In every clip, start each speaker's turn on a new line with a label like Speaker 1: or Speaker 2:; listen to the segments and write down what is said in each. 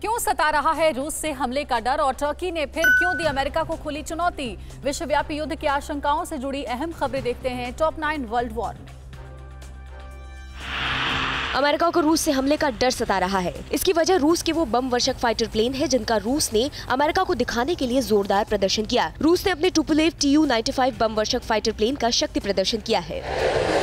Speaker 1: क्यों सता रहा है रूस से हमले का डर और टर्की ने फिर क्यों दी अमेरिका को खुली चुनौती? विश्वव्यापी युद्ध की आशंकाओं से जुड़ी अहम खबरें देखते हैं टॉप 9 वर्ल्ड वॉर में।
Speaker 2: अमेरिका को रूस से हमले का डर सता रहा है। इसकी वजह रूस के वो बम वर्षक फाइटर प्लेन है जिनका रूस ने अमेरिका को दिखाने के लिए जोरदार प्रदर्शन किया। रूस ने अपने टुपोलेव Tu-95 बम वर्षक फाइटर प्लेन का शक्ति प्रदर्शन किया है।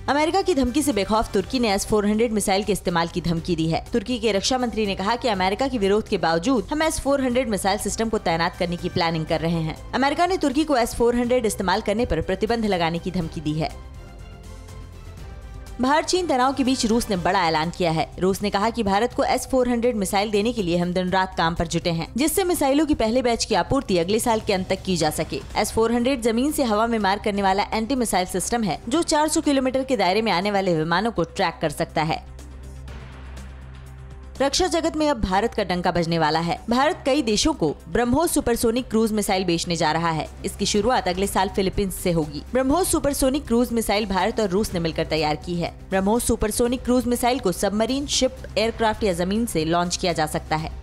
Speaker 3: अमेरिका की धमकी से बेखौफ तुर्की ने S-400 मिसाइल के इस्तेमाल की धमकी दी है। तुर्की के रक्षा मंत्री ने कहा कि अमेरिका के विरोध के बावजूद हम S-400 मिसाइल सिस्टम को तैनात करने की प्लानिंग कर रहे हैं। अमेरिका ने तुर्की को S-400 इस्तेमाल करने पर प्रतिबंध लगाने की धमकी दी है। भारत चीन तनाव के बीच रूस ने बड़ा ऐलान किया है। रूस ने कहा कि भारत को S-400 मिसाइल देने के लिए हम दिन रात काम पर जुटे हैं, जिससे मिसाइलों की पहले बैच की आपूर्ति अगले साल के अंत तक की जा सके। S-400 जमीन से हवा में मार करने वाला एंटी मिसाइल सिस्टम है जो 400 किलोमीटर के दायरे में आने वाले विमानों को ट्रैक कर सकता है। रक्षा जगत में अब भारत का डंका बजने वाला है। भारत कई देशों को ब्रह्मोस सुपरसोनिक क्रूज मिसाइल बेचने जा रहा है। इसकी शुरुआत अगले साल फिलीपींस से होगी। BrahMos supersonic cruise missile Bharat और रूस ने मिलकर तैयार की है। ब्रह्मोस सुपरसोनिक क्रूज मिसाइल को सबमरीन, शिप, एयरक्राफ्ट या जमीन से लॉन्च किया जा सकता है।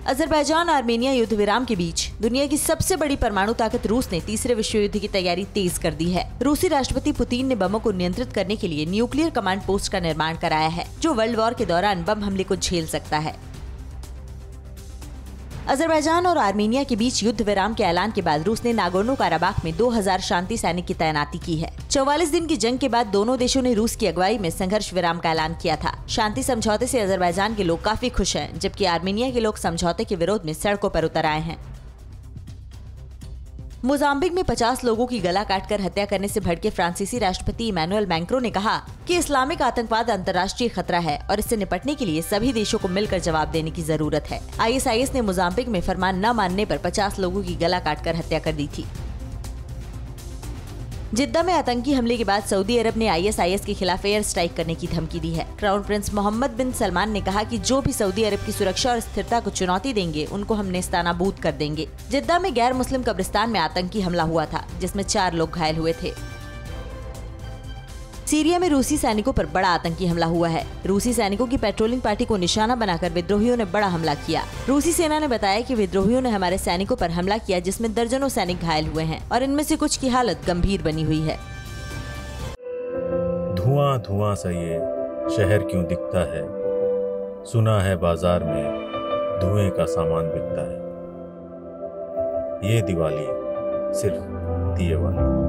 Speaker 3: अजरबैजान आर्मेनिया युद्ध विराम के बीच दुनिया की सबसे बड़ी परमाणु ताकत रूस ने तीसरे विश्व युद्ध की तैयारी तेज कर दी है। रूसी राष्ट्रपति पुतिन ने बमों को नियंत्रित करने के लिए न्यूक्लियर कमांड पोस्ट का निर्माण कराया है जो वर्ल्ड वॉर के दौरान बम हमले को झेल सकता है। अजरबैजान और आर्मेनिया के बीच युद्ध विराम के ऐलान के बाद रूस ने नागोर्नो काराबाख में 2000 शांति सैनिक की तैनाती की है। 44 दिन की जंग के बाद दोनों देशों ने रूस की अगुवाई में संघर्ष विराम का ऐलान किया था। शांति समझौते से अजरबैजान के लोग काफी खुश हैं, जबकि आर्मेनिया के लोग समझौते के विरोध में सड़कों पर उतर आए हैं। मोजाम्बिक में 50 लोगों की गला काटकर हत्या करने से भड़के फ्रांसीसी राष्ट्रपति इमैनुअल मैक्रों ने कहा कि इस्लामिक आतंकवाद अंतर्राष्ट्रीय खतरा है और इससे निपटने के लिए सभी देशों को मिलकर जवाब देने की जरूरत है। ISIS ने मोजाम्बिक में फरमान न मानने पर 50 लोगों की गला काटकर हत्या कर दी थी। जिद्दा में आतंकी हमले के बाद सऊदी अरब ने ISIS के खिलाफ एयर स्ट्राइक करने की धमकी दी है। क्राउन प्रिंस मोहम्मद बिन सलमान ने कहा कि जो भी सऊदी अरब की सुरक्षा और स्थिरता को चुनौती देंगे उनको हम नेस्तनाबूद कर देंगे। जिद्दा में गैर मुस्लिम कब्रिस्तान में आतंकी हमला हुआ था जिसमें 4 लोग घायल हुए थे। सीरिया में रूसी सैनिकों पर बड़ा आतंकी हमला हुआ है। रूसी सैनिकों की पेट्रोलिंग पार्टी को निशाना बनाकर विद्रोहियों ने बड़ा हमला किया। रूसी सेना ने बताया कि विद्रोहियों ने हमारे सैनिकों पर हमला किया जिसमें दर्जनों सैनिक घायल हुए हैं और इनमें से कुछ की हालत गंभीर बनी हुई है।
Speaker 4: धुआं धुआं सा ये शहर क्यों दिखता है, सुना है बाजार में धुएं का सामान बिकता है। ये दिवाली सिर्फ दिए वाली।